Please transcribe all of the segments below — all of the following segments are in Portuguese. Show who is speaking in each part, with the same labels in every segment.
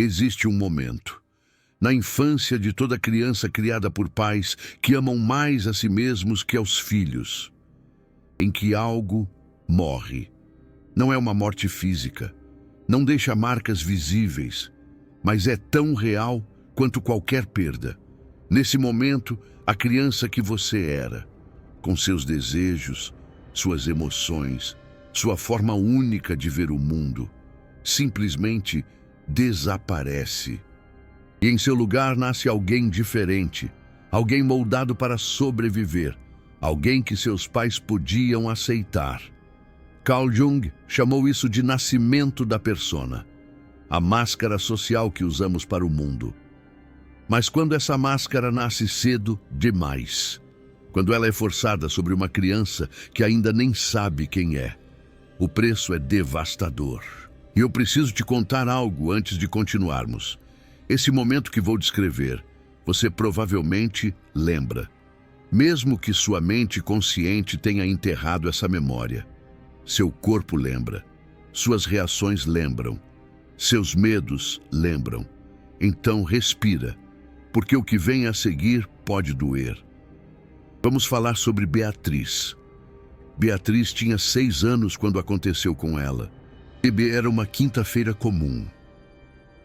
Speaker 1: Existe um momento, na infância de toda criança criada por pais que amam mais a si mesmos que aos filhos, em que algo morre. Não é uma morte física, não deixa marcas visíveis, mas é tão real quanto qualquer perda. Nesse momento, a criança que você era, com seus desejos, suas emoções, sua forma única de ver o mundo, simplesmente desaparece. E em seu lugar nasce alguém diferente, alguém moldado para sobreviver, alguém que seus pais podiam aceitar. Carl Jung chamou isso de nascimento da persona, a máscara social que usamos para o mundo. Mas quando essa máscara nasce cedo demais, quando ela é forçada sobre uma criança que ainda nem sabe quem é, o preço é devastador. E eu preciso te contar algo antes de continuarmos. Esse momento que vou descrever, você provavelmente lembra, mesmo que sua mente consciente tenha enterrado essa memória. Seu corpo lembra, suas reações lembram, seus medos lembram. Então respira, porque o que vem a seguir pode doer. Vamos falar sobre Beatriz. Beatriz tinha 6 anos quando aconteceu com ela. Era uma quinta-feira comum.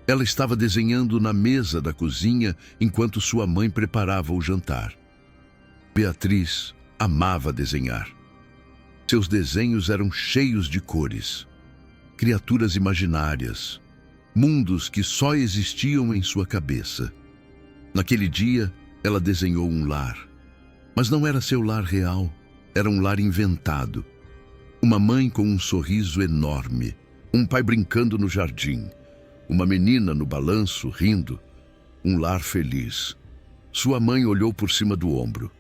Speaker 1: Ela estava desenhando na mesa da cozinha enquanto sua mãe preparava o jantar. Beatriz amava desenhar. Seus desenhos eram cheios de cores, criaturas imaginárias, mundos que só existiam em sua cabeça. Naquele dia, ela desenhou um lar. Mas não era seu lar real, era um lar inventado. Uma mãe com um sorriso enorme, um pai brincando no jardim, uma menina no balanço rindo, um lar feliz. Sua mãe olhou por cima do ombro.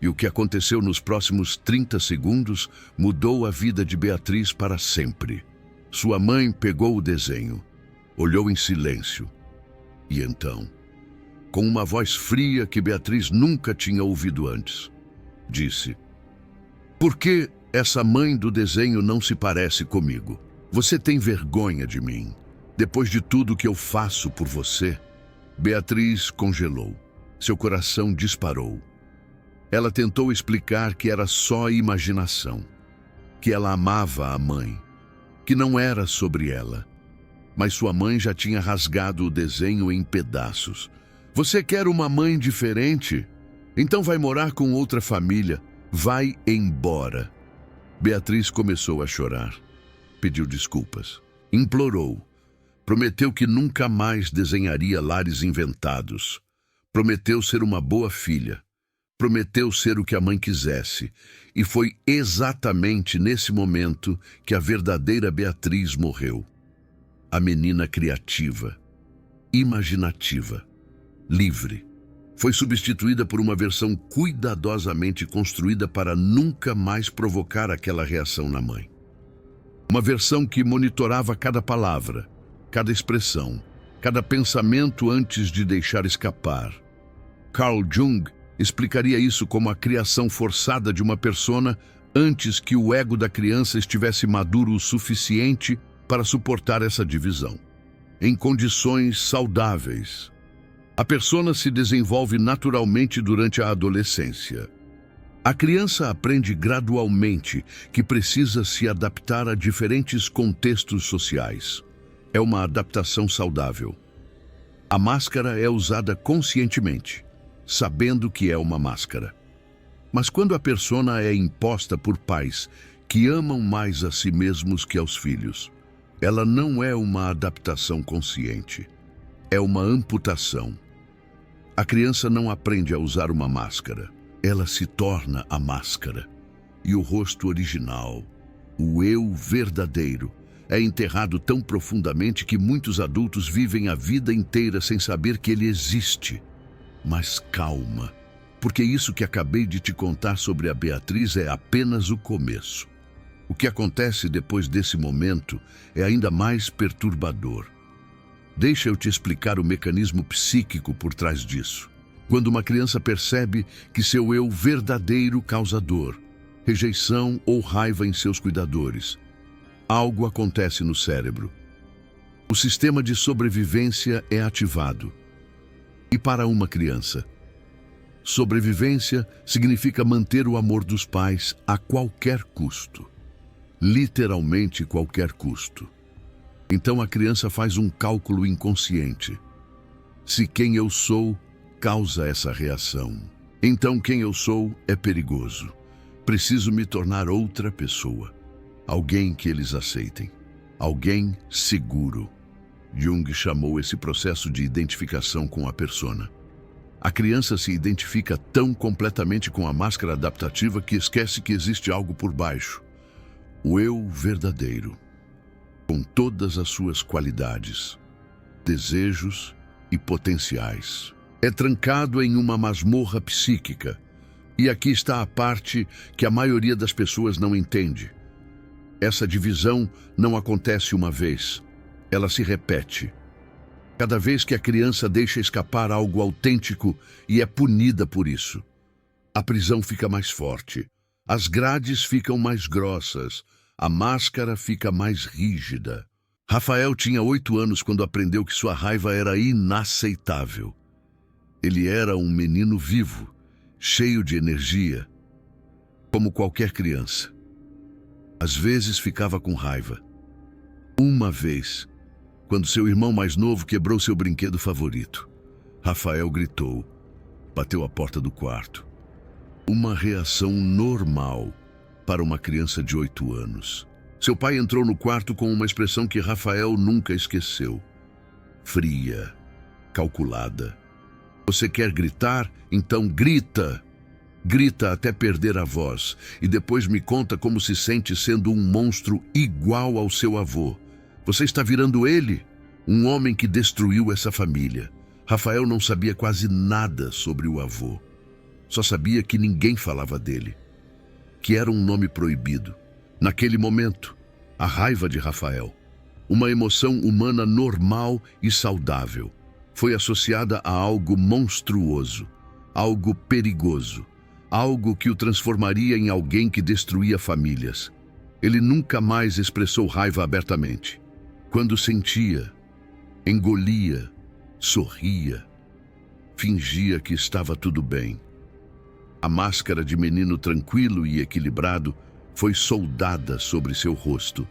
Speaker 1: E o que aconteceu nos próximos 30 segundos mudou a vida de Beatriz para sempre. Sua mãe pegou o desenho, olhou em silêncio. E então, com uma voz fria que Beatriz nunca tinha ouvido antes, disse: "Por que essa mãe do desenho não se parece comigo? Você tem vergonha de mim? Depois de tudo que eu faço por você?" Beatriz congelou. Seu coração disparou. Ela tentou explicar que era só imaginação, que ela amava a mãe, que não era sobre ela. Mas sua mãe já tinha rasgado o desenho em pedaços. "Você quer uma mãe diferente? Então vai morar com outra família. Vai embora." Beatriz começou a chorar. Pediu desculpas. Implorou. Prometeu que nunca mais desenharia lares inventados. Prometeu ser uma boa filha. Prometeu ser o que a mãe quisesse. E foi exatamente nesse momento que a verdadeira Beatriz morreu. A menina criativa, imaginativa, livre, foi substituída por uma versão cuidadosamente construída para nunca mais provocar aquela reação na mãe. Uma versão que monitorava cada palavra, cada expressão, cada pensamento antes de deixar escapar. Carl Jung explicaria isso como a criação forçada de uma persona antes que o ego da criança estivesse maduro o suficiente para suportar essa divisão. Em condições saudáveis, a persona se desenvolve naturalmente durante a adolescência. A criança aprende gradualmente que precisa se adaptar a diferentes contextos sociais. É uma adaptação saudável. A máscara é usada conscientemente, sabendo que é uma máscara. Mas quando a persona é imposta por pais que amam mais a si mesmos que aos filhos, ela não é uma adaptação consciente. É uma amputação. A criança não aprende a usar uma máscara. Ela se torna a máscara. E o rosto original, o eu verdadeiro, é enterrado tão profundamente que muitos adultos vivem a vida inteira sem saber que ele existe. Mas calma, porque isso que acabei de te contar sobre a Beatriz é apenas o começo. O que acontece depois desse momento é ainda mais perturbador. Deixa eu te explicar o mecanismo psíquico por trás disso. Quando uma criança percebe que seu eu verdadeiro causa dor, rejeição ou raiva em seus cuidadores, algo acontece no cérebro. O sistema de sobrevivência é ativado. E para uma criança, sobrevivência significa manter o amor dos pais a qualquer custo. Literalmente qualquer custo. Então a criança faz um cálculo inconsciente. Se quem eu sou causa essa reação, então quem eu sou é perigoso. Preciso me tornar outra pessoa. Alguém que eles aceitem. Alguém seguro. Jung chamou esse processo de identificação com a persona. A criança se identifica tão completamente com a máscara adaptativa que esquece que existe algo por baixo. O eu verdadeiro, com todas as suas qualidades, desejos e potenciais. É trancado em uma masmorra psíquica. E aqui está a parte que a maioria das pessoas não entende. Essa divisão não acontece uma vez. Ela se repete. Cada vez que a criança deixa escapar algo autêntico e é punida por isso. A prisão fica mais forte. As grades ficam mais grossas. A máscara fica mais rígida. Rafael tinha 8 anos quando aprendeu que sua raiva era inaceitável. Ele era um menino vivo, cheio de energia, como qualquer criança. Às vezes ficava com raiva. Uma vez, quando seu irmão mais novo quebrou seu brinquedo favorito, Rafael gritou, bateu a porta do quarto. Uma reação normal para uma criança de 8 anos. Seu pai entrou no quarto com uma expressão que Rafael nunca esqueceu. Fria, calculada. Você quer gritar? Então grita. Grita até perder a voz e depois me conta como se sente sendo um monstro igual ao seu avô. Você está virando ele, um homem que destruiu essa família. Rafael não sabia quase nada sobre o avô. Só sabia que ninguém falava dele, que era um nome proibido. Naquele momento, a raiva de Rafael, uma emoção humana normal e saudável, foi associada a algo monstruoso, algo perigoso, algo que o transformaria em alguém que destruía famílias. Ele nunca mais expressou raiva abertamente. Quando sentia, engolia, sorria, fingia que estava tudo bem. A máscara de menino tranquilo e equilibrado foi soldada sobre seu rosto.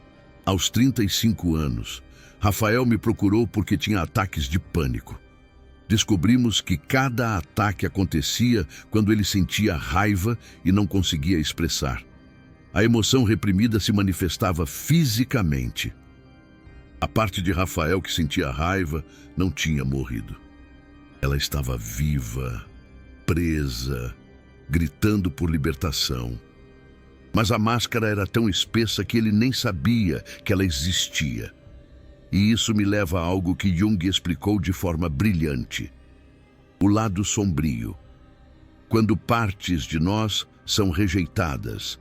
Speaker 1: Aos 35 anos, Rafael me procurou porque tinha ataques de pânico. Descobrimos que cada ataque acontecia quando ele sentia raiva e não conseguia expressar. A emoção reprimida se manifestava fisicamente. A parte de Rafael que sentia raiva não tinha morrido. Ela estava viva, presa, gritando por libertação. Mas a máscara era tão espessa que ele nem sabia que ela existia. E isso me leva a algo que Jung explicou de forma brilhante. O lado sombrio. Quando partes de nós são rejeitadas,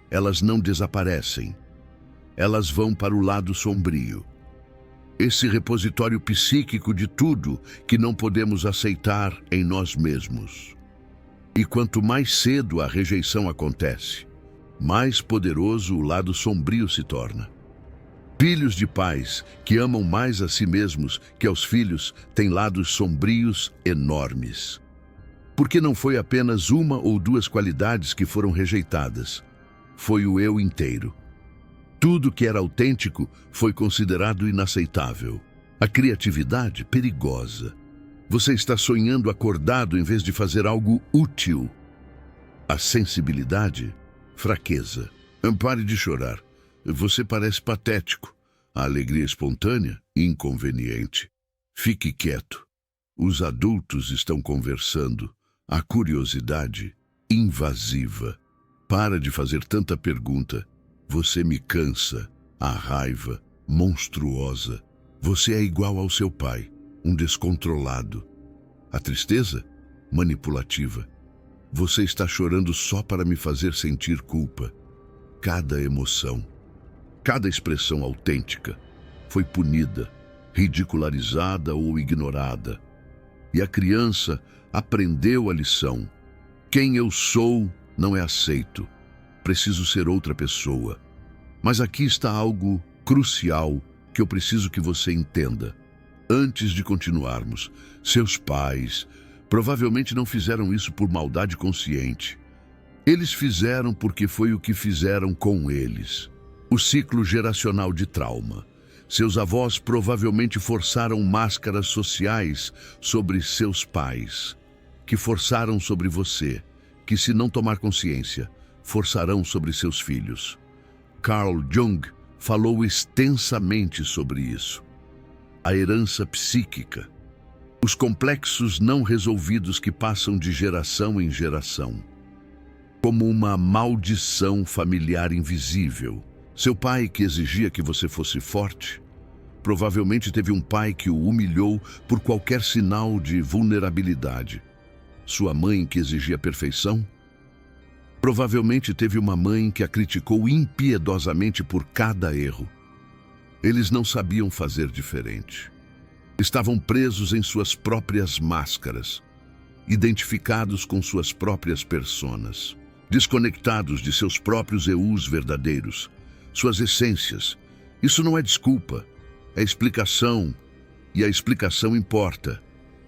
Speaker 1: elas não desaparecem. Elas vão para o lado sombrio. Esse repositório psíquico de tudo que não podemos aceitar em nós mesmos. E quanto mais cedo a rejeição acontece, mais poderoso o lado sombrio se torna. Filhos de pais que amam mais a si mesmos que aos filhos têm lados sombrios enormes. Porque não foi apenas uma ou duas qualidades que foram rejeitadas. Foi o eu inteiro. Tudo que era autêntico foi considerado inaceitável. A criatividade, perigosa. Você está sonhando acordado em vez de fazer algo útil. A sensibilidade, fraqueza. Pare de chorar. Você parece patético. A alegria espontânea, inconveniente. Fique quieto. Os adultos estão conversando. A curiosidade, invasiva. Para de fazer tanta pergunta. Você me cansa. A raiva, monstruosa. Você é igual ao seu pai, um descontrolado. A tristeza, manipulativa. Você está chorando só para me fazer sentir culpa. Cada emoção, cada expressão autêntica foi punida, ridicularizada ou ignorada. E a criança aprendeu a lição. Quem eu sou não é aceito. Preciso ser outra pessoa. Mas aqui está algo crucial que eu preciso que você entenda. Antes de continuarmos, seus pais provavelmente não fizeram isso por maldade consciente. Eles fizeram porque foi o que fizeram com eles. O ciclo geracional de trauma. Seus avós provavelmente forçaram máscaras sociais sobre seus pais, que forçaram sobre você, que se não tomar consciência, forçarão sobre seus filhos. Carl Jung falou extensamente sobre isso. A herança psíquica. Os complexos não resolvidos que passam de geração em geração. Como uma maldição familiar invisível. Seu pai, que exigia que você fosse forte, provavelmente teve um pai que o humilhou por qualquer sinal de vulnerabilidade. Sua mãe, que exigia perfeição, provavelmente teve uma mãe que a criticou impiedosamente por cada erro. Eles não sabiam fazer diferente. Estavam presos em suas próprias máscaras, identificados com suas próprias personas, desconectados de seus próprios eus verdadeiros, suas essências. Isso não é desculpa, é explicação, e a explicação importa,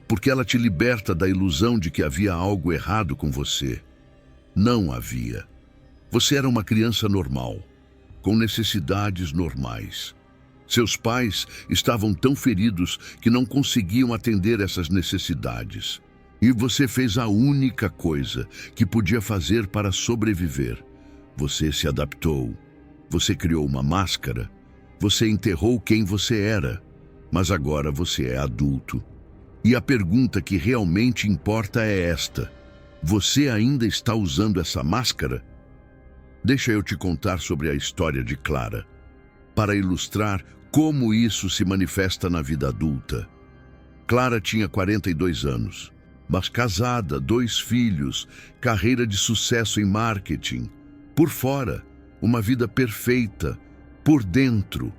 Speaker 1: porque ela te liberta da ilusão de que havia algo errado com você. Não havia. Você era uma criança normal, com necessidades normais. Seus pais estavam tão feridos que não conseguiam atender essas necessidades. E você fez a única coisa que podia fazer para sobreviver. Você se adaptou. Você criou uma máscara. Você enterrou quem você era. Mas agora você é adulto. E a pergunta que realmente importa é esta: você ainda está usando essa máscara? Deixa eu te contar sobre a história de Clara, para ilustrar como isso se manifesta na vida adulta. Clara tinha 42 anos, mas casada, 2 filhos, carreira de sucesso em marketing. Por fora, uma vida perfeita. Por dentro,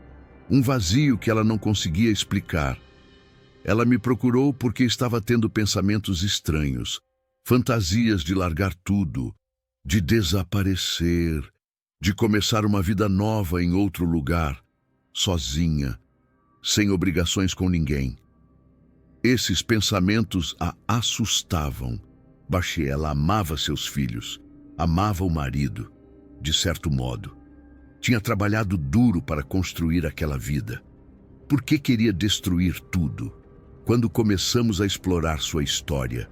Speaker 1: um vazio que ela não conseguia explicar. Ela me procurou porque estava tendo pensamentos estranhos, fantasias de largar tudo, de desaparecer, de começar uma vida nova em outro lugar, sozinha, sem obrigações com ninguém. Esses pensamentos a assustavam. Ela amava seus filhos, amava o marido, de certo modo. Tinha trabalhado duro para construir aquela vida. Por que queria destruir tudo? Quando começamos a explorar sua história,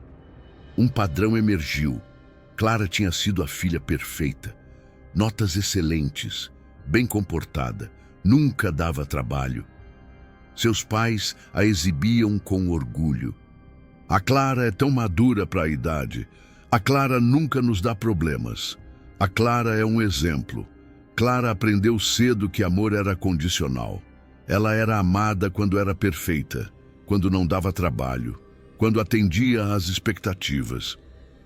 Speaker 1: um padrão emergiu. Clara tinha sido a filha perfeita. Notas excelentes, bem comportada, nunca dava trabalho. Seus pais a exibiam com orgulho. A Clara é tão madura para a idade. A Clara nunca nos dá problemas. A Clara é um exemplo. Clara aprendeu cedo que amor era condicional. Ela era amada quando era perfeita, quando não dava trabalho, quando atendia às expectativas.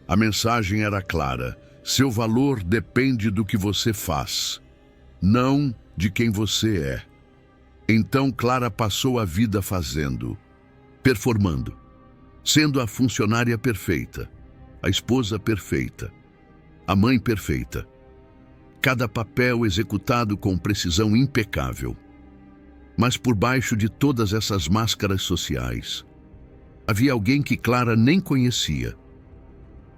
Speaker 1: A mensagem era clara: seu valor depende do que você faz, não de quem você é. Então Clara passou a vida fazendo, performando, sendo a funcionária perfeita, a esposa perfeita, a mãe perfeita. Cada papel executado com precisão impecável. Mas por baixo de todas essas máscaras sociais, havia alguém que Clara nem conhecia.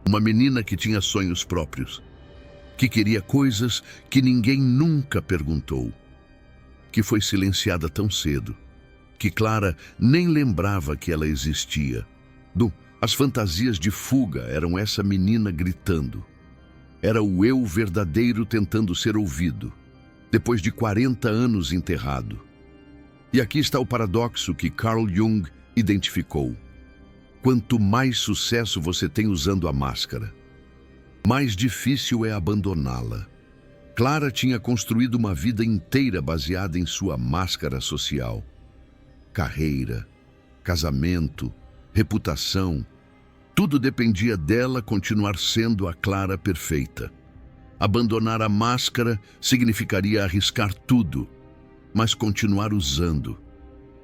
Speaker 1: Uma menina que tinha sonhos próprios, que queria coisas que ninguém nunca perguntou, que foi silenciada tão cedo, que Clara nem lembrava que ela existia. As fantasias de fuga eram essa menina gritando. Era o eu verdadeiro tentando ser ouvido, depois de 40 anos enterrado. E aqui está o paradoxo que Carl Jung identificou. Quanto mais sucesso você tem usando a máscara, mais difícil é abandoná-la. Clara tinha construído uma vida inteira baseada em sua máscara social. Carreira, casamento, reputação, tudo dependia dela continuar sendo a Clara perfeita. Abandonar a máscara significaria arriscar tudo, mas continuar usando.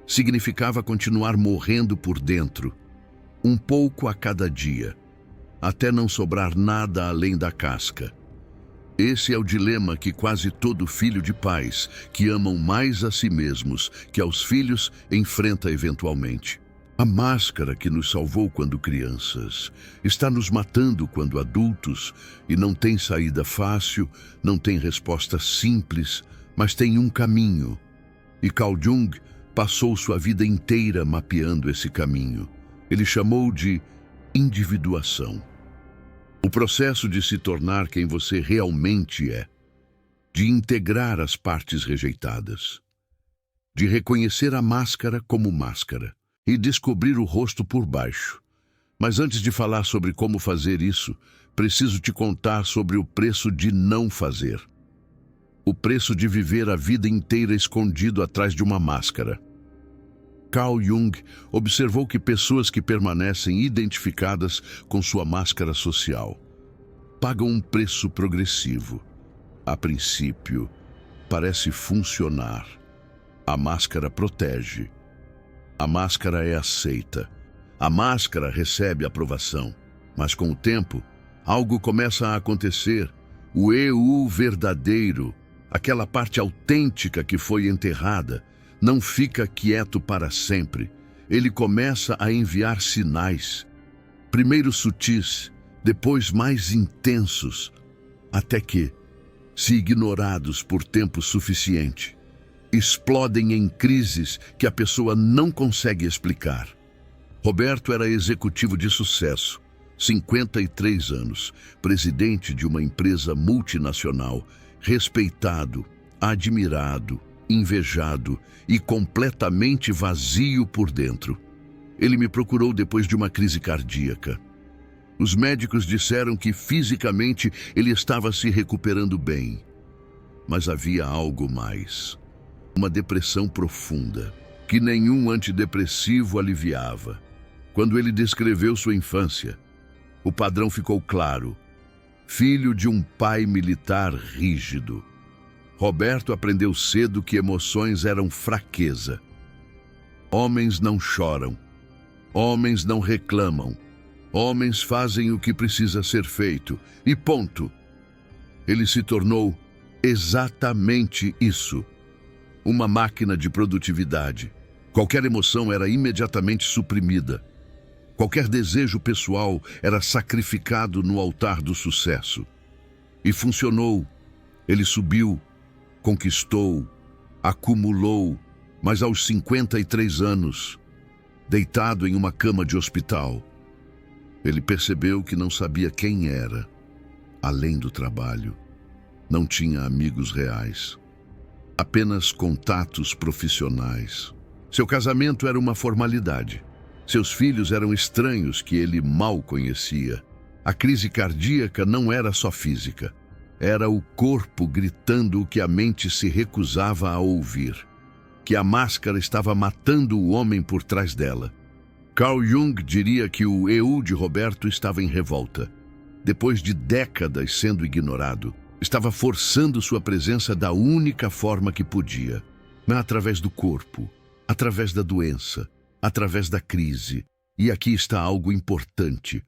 Speaker 1: Significava continuar morrendo por dentro, um pouco a cada dia, até não sobrar nada além da casca. Esse é o dilema que quase todo filho de pais que amam mais a si mesmos que aos filhos enfrenta eventualmente. A máscara que nos salvou quando crianças está nos matando quando adultos e não tem saída fácil, não tem resposta simples, mas tem um caminho. E Carl Jung passou sua vida inteira mapeando esse caminho. Ele chamou de individuação. O processo de se tornar quem você realmente é, de integrar as partes rejeitadas, de reconhecer a máscara como máscara e descobrir o rosto por baixo. Mas antes de falar sobre como fazer isso, preciso te contar sobre o preço de não fazer. O preço de viver a vida inteira escondido atrás de uma máscara. Carl Jung observou que pessoas que permanecem identificadas com sua máscara social pagam um preço progressivo. A princípio, parece funcionar. A máscara protege. A máscara é aceita. A máscara recebe aprovação. Mas com o tempo, algo começa a acontecer. O eu verdadeiro, aquela parte autêntica que foi enterrada, não fica quieto para sempre. Ele começa a enviar sinais, primeiro sutis, depois mais intensos, até que, se ignorados por tempo suficiente, explodem em crises que a pessoa não consegue explicar. Roberto era executivo de sucesso, 53 anos, presidente de uma empresa multinacional, respeitado, admirado, invejado e completamente vazio por dentro. Ele me procurou depois de uma crise cardíaca. Os médicos disseram que fisicamente ele estava se recuperando bem, mas havia algo mais. Uma depressão profunda, que nenhum antidepressivo aliviava. Quando ele descreveu sua infância, o padrão ficou claro. Filho de um pai militar rígido. Roberto aprendeu cedo que emoções eram fraqueza. Homens não choram. Homens não reclamam. Homens fazem o que precisa ser feito. E ponto. Ele se tornou exatamente isso. Uma máquina de produtividade. Qualquer emoção era imediatamente suprimida. Qualquer desejo pessoal era sacrificado no altar do sucesso. E funcionou. Ele subiu, conquistou, acumulou, mas aos 53 anos, deitado em uma cama de hospital, ele percebeu que não sabia quem era, além do trabalho. Não tinha amigos reais, apenas contatos profissionais. Seu casamento era uma formalidade. Seus filhos eram estranhos que ele mal conhecia. A crise cardíaca não era só física. Era o corpo gritando o que a mente se recusava a ouvir. Que a máscara estava matando o homem por trás dela. Carl Jung diria que o eu de Roberto estava em revolta. Depois de décadas sendo ignorado, estava forçando sua presença da única forma que podia. Através do corpo, através da doença, através da crise. E aqui está algo importante.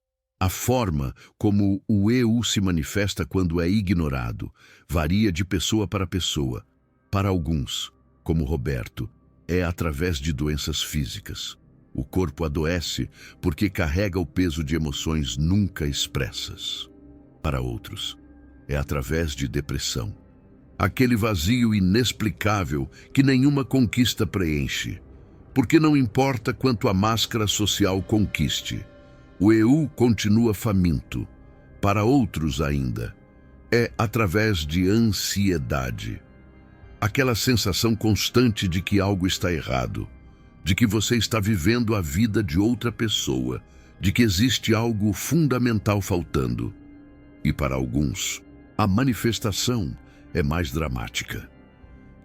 Speaker 1: A forma como o eu se manifesta quando é ignorado varia de pessoa para pessoa. Para alguns, como Roberto, é através de doenças físicas. O corpo adoece porque carrega o peso de emoções nunca expressas. Para outros, é através de depressão. Aquele vazio inexplicável que nenhuma conquista preenche. Porque não importa quanto a máscara social conquiste, o eu continua faminto. Para outros ainda, é através de ansiedade. Aquela sensação constante de que algo está errado, de que você está vivendo a vida de outra pessoa, de que existe algo fundamental faltando. E para alguns, a manifestação é mais dramática.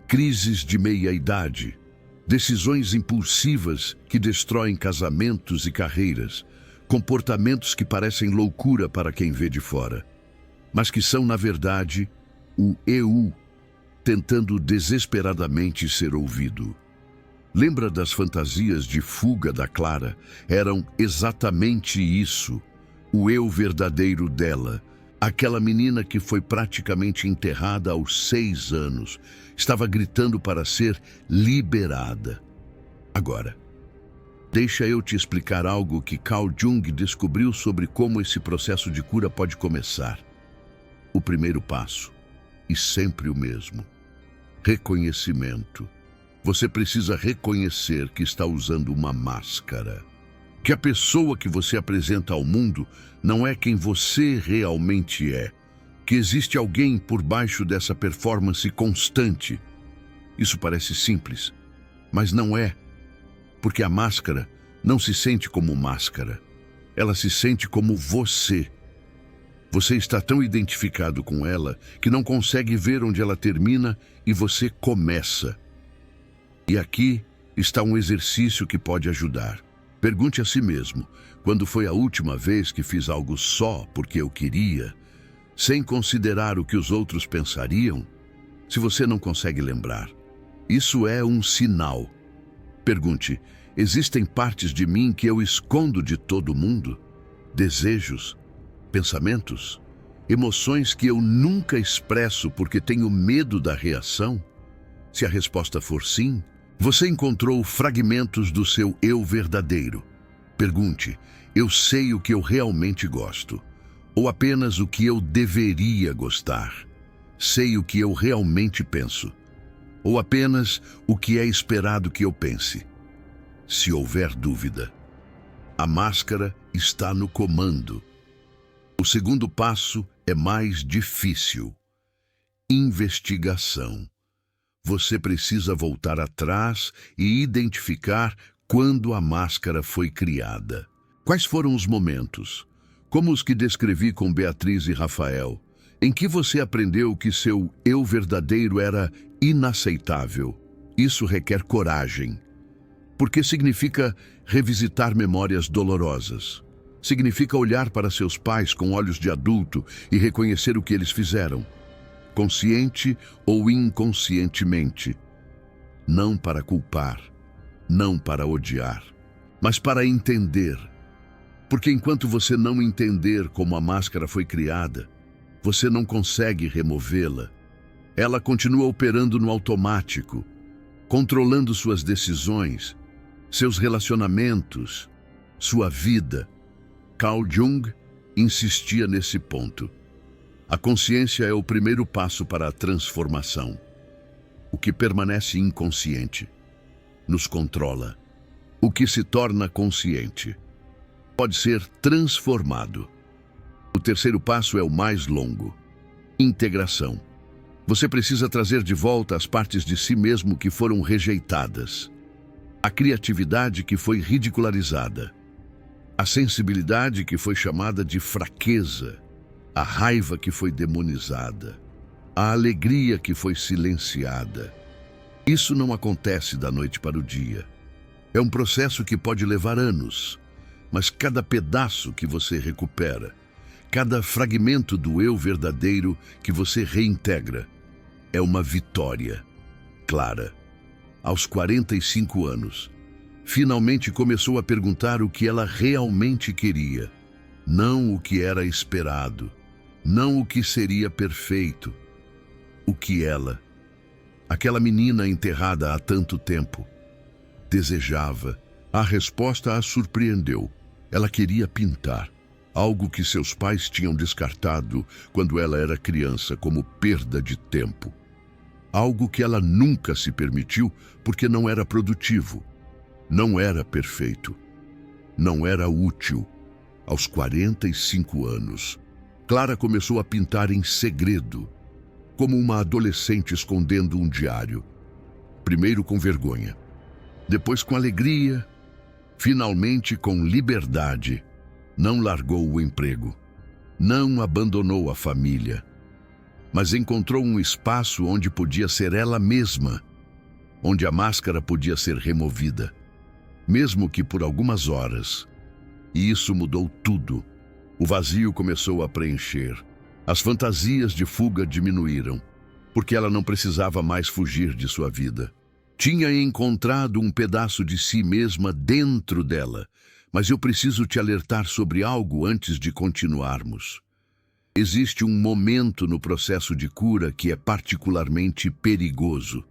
Speaker 1: Crises de meia-idade, decisões impulsivas que destroem casamentos e carreiras, comportamentos que parecem loucura para quem vê de fora, mas que são, na verdade, o eu tentando desesperadamente ser ouvido. Lembra das fantasias de fuga da Clara? Eram exatamente isso, o eu verdadeiro dela, Aquela menina que foi praticamente enterrada aos 6 anos estava gritando para ser liberada. Agora, deixa eu te explicar algo que Carl Jung descobriu sobre como esse processo de cura pode começar. O primeiro passo, e sempre o mesmo: reconhecimento. Você precisa reconhecer que está usando uma máscara. Que a pessoa que você apresenta ao mundo não é quem você realmente é. Que existe alguém por baixo dessa performance constante. Isso parece simples, mas não é. Porque a máscara não se sente como máscara. Ela se sente como você. Você está tão identificado com ela que não consegue ver onde ela termina e você começa. E aqui está um exercício que pode ajudar. Pergunte a si mesmo: quando foi a última vez que fiz algo só porque eu queria, sem considerar o que os outros pensariam? Se você não consegue lembrar, isso é um sinal. Pergunte: existem partes de mim que eu escondo de todo mundo? Desejos, pensamentos, emoções que eu nunca expresso porque tenho medo da reação? Se a resposta for sim, você encontrou fragmentos do seu eu verdadeiro. Pergunte: eu sei o que eu realmente gosto? Ou apenas o que eu deveria gostar? Sei o que eu realmente penso? Ou apenas o que é esperado que eu pense? Se houver dúvida, a máscara está no comando. O segundo passo é mais difícil: investigação. Você precisa voltar atrás e identificar quando a máscara foi criada. Quais foram os momentos, como os que descrevi com Beatriz e Rafael, em que você aprendeu que seu eu verdadeiro era inaceitável? Isso requer coragem, porque significa revisitar memórias dolorosas. Significa olhar para seus pais com olhos de adulto e reconhecer o que eles fizeram, consciente ou inconscientemente. Não para culpar, não para odiar, mas para entender. Porque enquanto você não entender como a máscara foi criada, você não consegue removê-la. Ela continua operando no automático, controlando suas decisões, seus relacionamentos, sua vida. Carl Jung insistia nesse ponto. A consciência é o primeiro passo para a transformação. O que permanece inconsciente nos controla. O que se torna consciente pode ser transformado. O terceiro passo é o mais longo: integração. Você precisa trazer de volta as partes de si mesmo que foram rejeitadas, a criatividade que foi ridicularizada, a sensibilidade que foi chamada de fraqueza, a raiva que foi demonizada, a alegria que foi silenciada. Isso não acontece da noite para o dia. É um processo que pode levar anos, mas cada pedaço que você recupera, cada fragmento do eu verdadeiro que você reintegra, é uma vitória. Clara, aos 45 anos, finalmente começou a perguntar o que ela realmente queria, não o que era esperado, não o que seria perfeito. O que ela, aquela menina enterrada há tanto tempo, desejava. A resposta a surpreendeu. Ela queria pintar, algo que seus pais tinham descartado quando ela era criança como perda de tempo. Algo que ela nunca se permitiu porque não era produtivo, não era perfeito, não era útil. Aos 45 anos, Clara começou a pintar em segredo, como uma adolescente escondendo um diário. Primeiro com vergonha, depois com alegria, finalmente com liberdade. Não largou o emprego, não abandonou a família, mas encontrou um espaço onde podia ser ela mesma, onde a máscara podia ser removida, mesmo que por algumas horas. E isso mudou tudo. O vazio começou a preencher. As fantasias de fuga diminuíram, porque ela não precisava mais fugir de sua vida. Tinha encontrado um pedaço de si mesma dentro dela, mas eu preciso te alertar sobre algo antes de continuarmos. Existe um momento no processo de cura que é particularmente perigoso.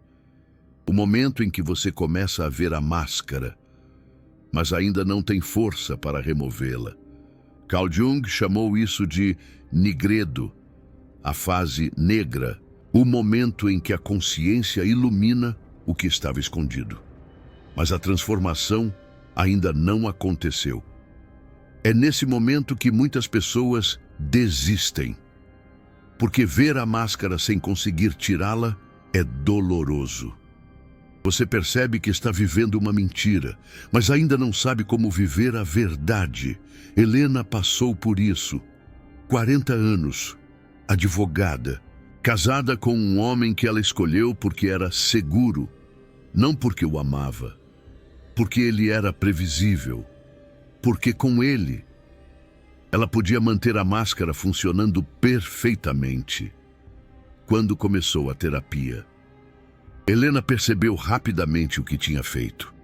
Speaker 1: O momento em que você começa a ver a máscara, mas ainda não tem força para removê-la. Carl Jung chamou isso de nigredo, a fase negra, o momento em que a consciência ilumina o que estava escondido. Mas a transformação ainda não aconteceu. É nesse momento que muitas pessoas desistem, porque ver a máscara sem conseguir tirá-la é doloroso. Você percebe que está vivendo uma mentira, mas ainda não sabe como viver a verdade. Helena passou por isso. 40 anos, advogada, casada com um homem que ela escolheu porque era seguro, não porque o amava, porque ele era previsível, porque com ele ela podia manter a máscara funcionando perfeitamente. Quando começou a terapia, Helena percebeu rapidamente o que tinha feito.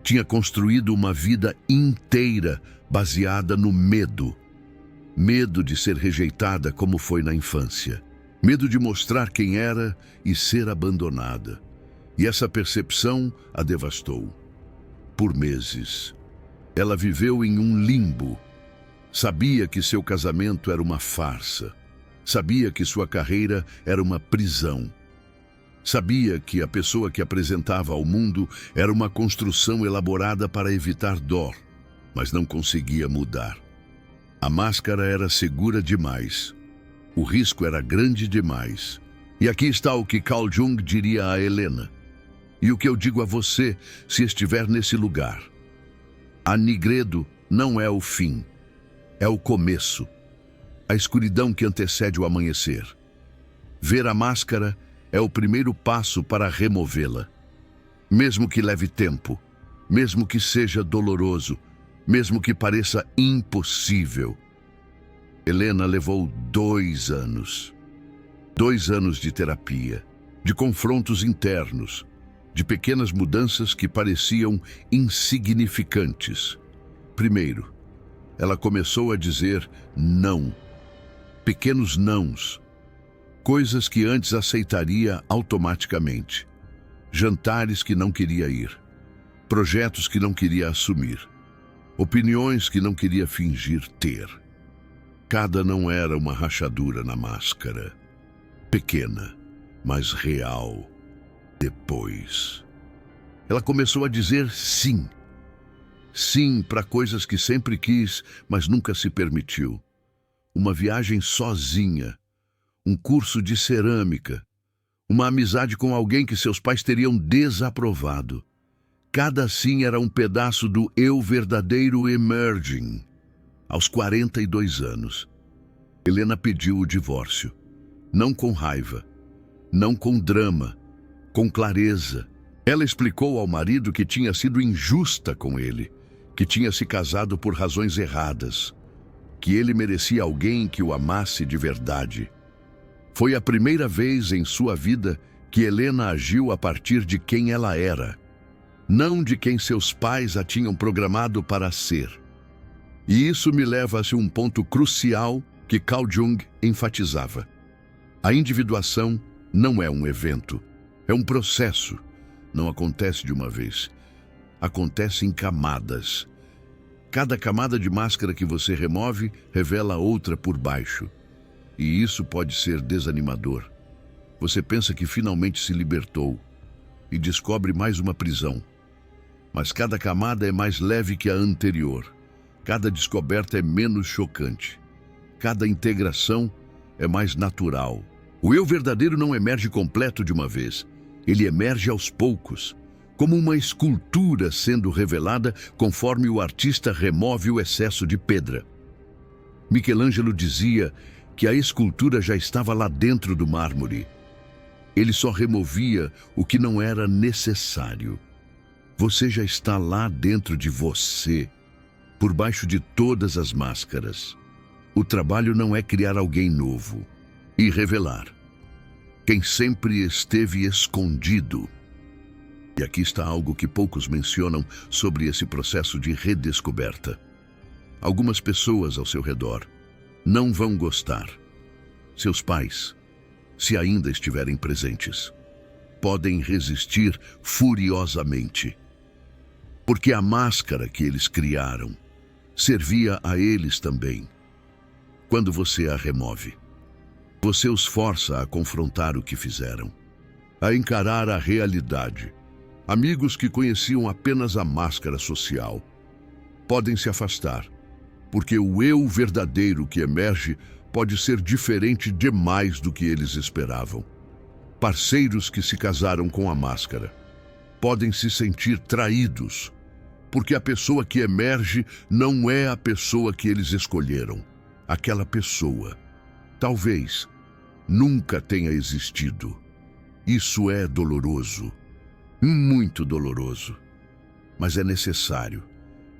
Speaker 1: Tinha construído uma vida inteira baseada no medo. Medo de ser rejeitada como foi na infância. Medo de mostrar quem era e ser abandonada. E essa percepção a devastou. Por meses, ela viveu em um limbo. Sabia que seu casamento era uma farsa. Sabia que sua carreira era uma prisão. Sabia que a pessoa que apresentava ao mundo era uma construção elaborada para evitar dor, mas não conseguia mudar. A máscara era segura demais. O risco era grande demais. E aqui está o que Carl Jung diria a Helena. E o que eu digo a você se estiver nesse lugar. A nigredo não é o fim. É o começo. A escuridão que antecede o amanhecer. Ver a máscara é o primeiro passo para removê-la. Mesmo que leve tempo, mesmo que seja doloroso, mesmo que pareça impossível. Helena levou 2 anos. 2 anos de terapia, de confrontos internos, de pequenas mudanças que pareciam insignificantes. Primeiro, ela começou a dizer não. Pequenos nãos. Coisas que antes aceitaria automaticamente. Jantares que não queria ir. Projetos que não queria assumir. Opiniões que não queria fingir ter. Cada não era uma rachadura na máscara. Pequena, mas real. Depois, ela começou a dizer sim. Sim para coisas que sempre quis, mas nunca se permitiu. Uma viagem sozinha. Um curso de cerâmica, uma amizade com alguém que seus pais teriam desaprovado. Cada sim era um pedaço do eu verdadeiro emerging. Aos 42 anos, Helena pediu o divórcio. Não com raiva, não com drama, com clareza. Ela explicou ao marido que tinha sido injusta com ele, que tinha se casado por razões erradas, que ele merecia alguém que o amasse de verdade. Foi a primeira vez em sua vida que Helena agiu a partir de quem ela era, não de quem seus pais a tinham programado para ser. E isso me leva a um ponto crucial que Carl Jung enfatizava. A individuação não é um evento, é um processo. Não acontece de uma vez. Acontece em camadas. Cada camada de máscara que você remove revela outra por baixo. E isso pode ser desanimador. Você pensa que finalmente se libertou e descobre mais uma prisão. Mas cada camada é mais leve que a anterior. Cada descoberta é menos chocante. Cada integração é mais natural. O eu verdadeiro não emerge completo de uma vez. Ele emerge aos poucos, como uma escultura sendo revelada conforme o artista remove o excesso de pedra. Michelangelo dizia que a escultura já estava lá dentro do mármore. Ele só removia o que não era necessário. Você já está lá dentro de você, por baixo de todas as máscaras. O trabalho não é criar alguém novo e revelar quem sempre esteve escondido. E aqui está algo que poucos mencionam sobre esse processo de redescoberta. Algumas pessoas ao seu redor não vão gostar. Seus pais, se ainda estiverem presentes, podem resistir furiosamente, porque a máscara que eles criaram servia a eles também. Quando você a remove, você os força a confrontar o que fizeram, a encarar a realidade. Amigos que conheciam apenas a máscara social podem se afastar, porque o eu verdadeiro que emerge pode ser diferente demais do que eles esperavam. Parceiros que se casaram com a máscara podem se sentir traídos, porque a pessoa que emerge não é a pessoa que eles escolheram. Aquela pessoa, talvez, nunca tenha existido. Isso é doloroso, muito doloroso, mas é necessário,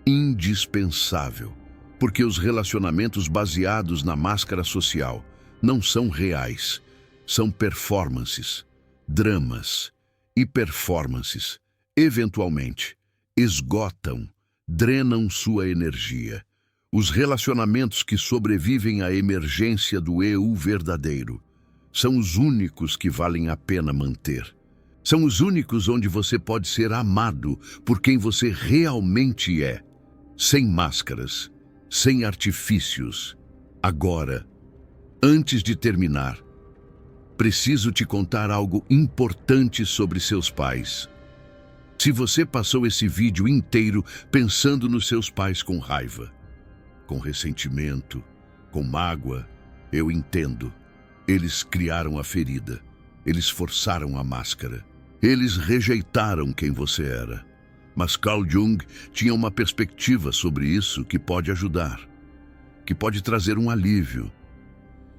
Speaker 1: indispensável, porque os relacionamentos baseados na máscara social não são reais, são performances, dramas e performances, eventualmente, esgotam, drenam sua energia. Os relacionamentos que sobrevivem à emergência do eu verdadeiro são os únicos que valem a pena manter. São os únicos onde você pode ser amado por quem você realmente é, sem máscaras, sem artifícios. Agora, antes de terminar, preciso te contar algo importante sobre seus pais. Se você passou esse vídeo inteiro pensando nos seus pais com raiva, com ressentimento, com mágoa, eu entendo. Eles criaram a ferida, eles forçaram a máscara, eles rejeitaram quem você era. Mas Carl Jung tinha uma perspectiva sobre isso que pode ajudar, que pode trazer um alívio.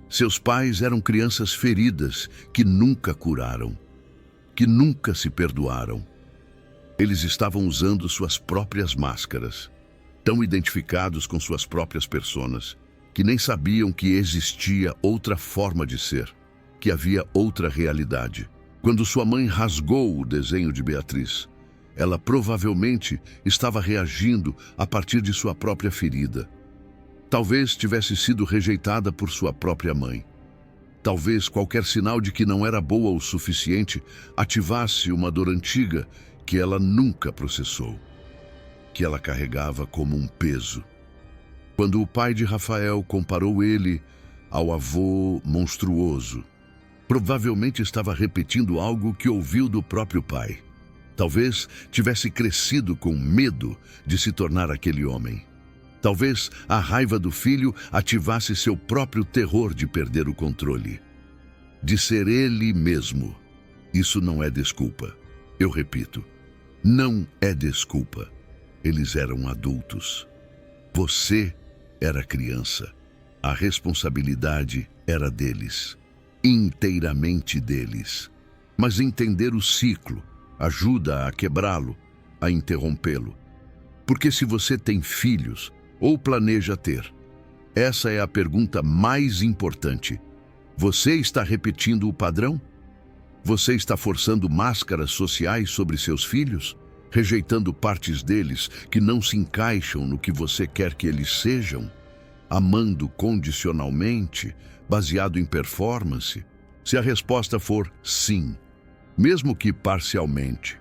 Speaker 1: Seus pais eram crianças feridas que nunca curaram, que nunca se perdoaram. Eles estavam usando suas próprias máscaras, tão identificados com suas próprias personas, que nem sabiam que existia outra forma de ser, que havia outra realidade. Quando sua mãe rasgou o desenho de Beatriz, ela provavelmente estava reagindo a partir de sua própria ferida. Talvez tivesse sido rejeitada por sua própria mãe. Talvez qualquer sinal de que não era boa o suficiente ativasse uma dor antiga que ela nunca processou, que ela carregava como um peso. Quando o pai de Rafael comparou ele ao avô monstruoso, provavelmente estava repetindo algo que ouviu do próprio pai. Talvez tivesse crescido com medo de se tornar aquele homem. Talvez a raiva do filho ativasse seu próprio terror de perder o controle, de ser ele mesmo. Isso não é desculpa. Eu repito, não é desculpa. Eles eram adultos. Você era criança. A responsabilidade era deles, inteiramente deles. Mas entender o ciclo ajuda a quebrá-lo, a interrompê-lo. Porque se você tem filhos, ou planeja ter, essa é a pergunta mais importante. Você está repetindo o padrão? Você está forçando máscaras sociais sobre seus filhos? Rejeitando partes deles que não se encaixam no que você quer que eles sejam? Amando condicionalmente, baseado em performance? Se a resposta for sim, mesmo que parcialmente,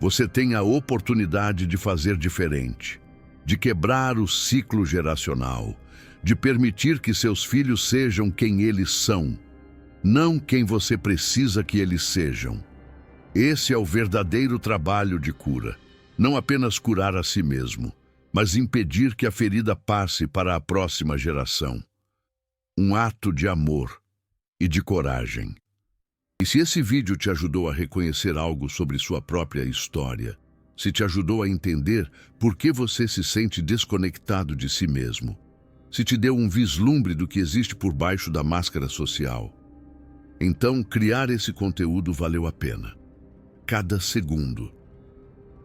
Speaker 1: você tem a oportunidade de fazer diferente, de quebrar o ciclo geracional, de permitir que seus filhos sejam quem eles são, não quem você precisa que eles sejam. Esse é o verdadeiro trabalho de cura. Não apenas curar a si mesmo, mas impedir que a ferida passe para a próxima geração. Um ato de amor e de coragem. E se esse vídeo te ajudou a reconhecer algo sobre sua própria história, se te ajudou a entender por que você se sente desconectado de si mesmo, se te deu um vislumbre do que existe por baixo da máscara social, então criar esse conteúdo valeu a pena. Cada segundo.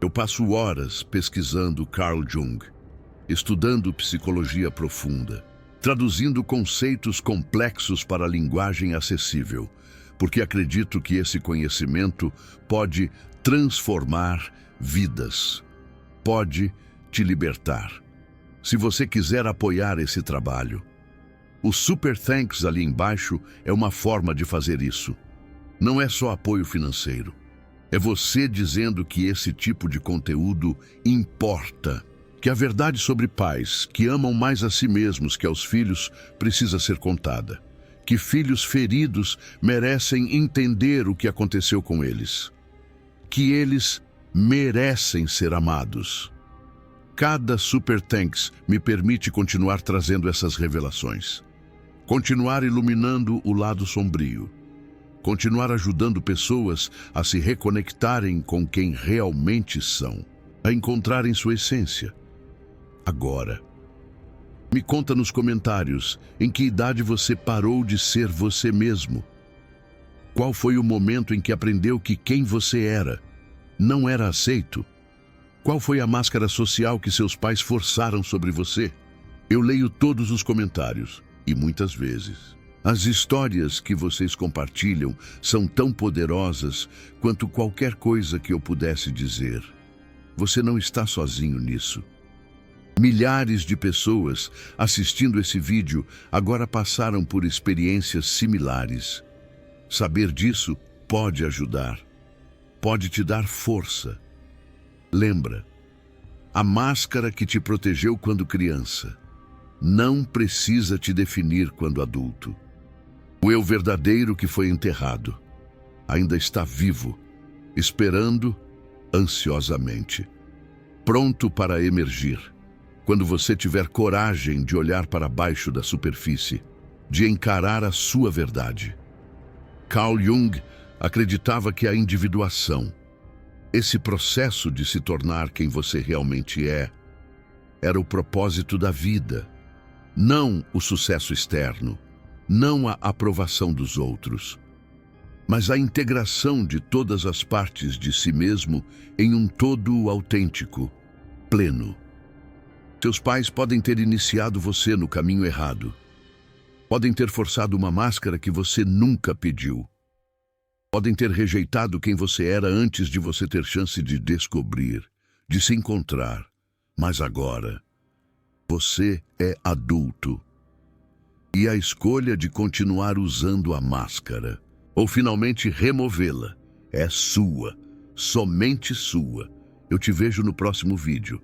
Speaker 1: Eu passo horas pesquisando Carl Jung, estudando psicologia profunda, traduzindo conceitos complexos para a linguagem acessível, porque acredito que esse conhecimento pode transformar vidas, pode te libertar. Se você quiser apoiar esse trabalho, O Super Thanks ali embaixo é uma forma de fazer isso. Não é só apoio financeiro. É você dizendo que esse tipo de conteúdo importa. Que a verdade sobre pais que amam mais a si mesmos que aos filhos precisa ser contada. Que filhos feridos merecem entender o que aconteceu com eles. Que eles merecem ser amados. Cada Super Thanks me permite continuar trazendo essas revelações. Continuar iluminando o lado sombrio. Continuar ajudando pessoas a se reconectarem com quem realmente são. A encontrarem sua essência. Agora. Me conta nos comentários em que idade você parou de ser você mesmo. Qual foi o momento em que aprendeu que quem você era não era aceito? Qual foi a máscara social que seus pais forçaram sobre você? Eu leio todos os comentários e muitas vezes as histórias que vocês compartilham são tão poderosas quanto qualquer coisa que eu pudesse dizer. Você não está sozinho nisso. Milhares de pessoas assistindo esse vídeo agora passaram por experiências similares. Saber disso pode ajudar, pode te dar força. Lembra, a máscara que te protegeu quando criança não precisa te definir quando adulto. O eu verdadeiro que foi enterrado ainda está vivo, esperando ansiosamente, pronto para emergir. Quando você tiver coragem de olhar para baixo da superfície, de encarar a sua verdade. Carl Jung acreditava que a individuação, esse processo de se tornar quem você realmente é, era o propósito da vida, não o sucesso externo, não a aprovação dos outros, mas a integração de todas as partes de si mesmo em um todo autêntico, pleno. Seus pais podem ter iniciado você no caminho errado. Podem ter forçado uma máscara que você nunca pediu. Podem ter rejeitado quem você era antes de você ter chance de descobrir, de se encontrar. Mas agora, você é adulto. E a escolha de continuar usando a máscara, ou finalmente removê-la, é sua, somente sua. Eu te vejo no próximo vídeo.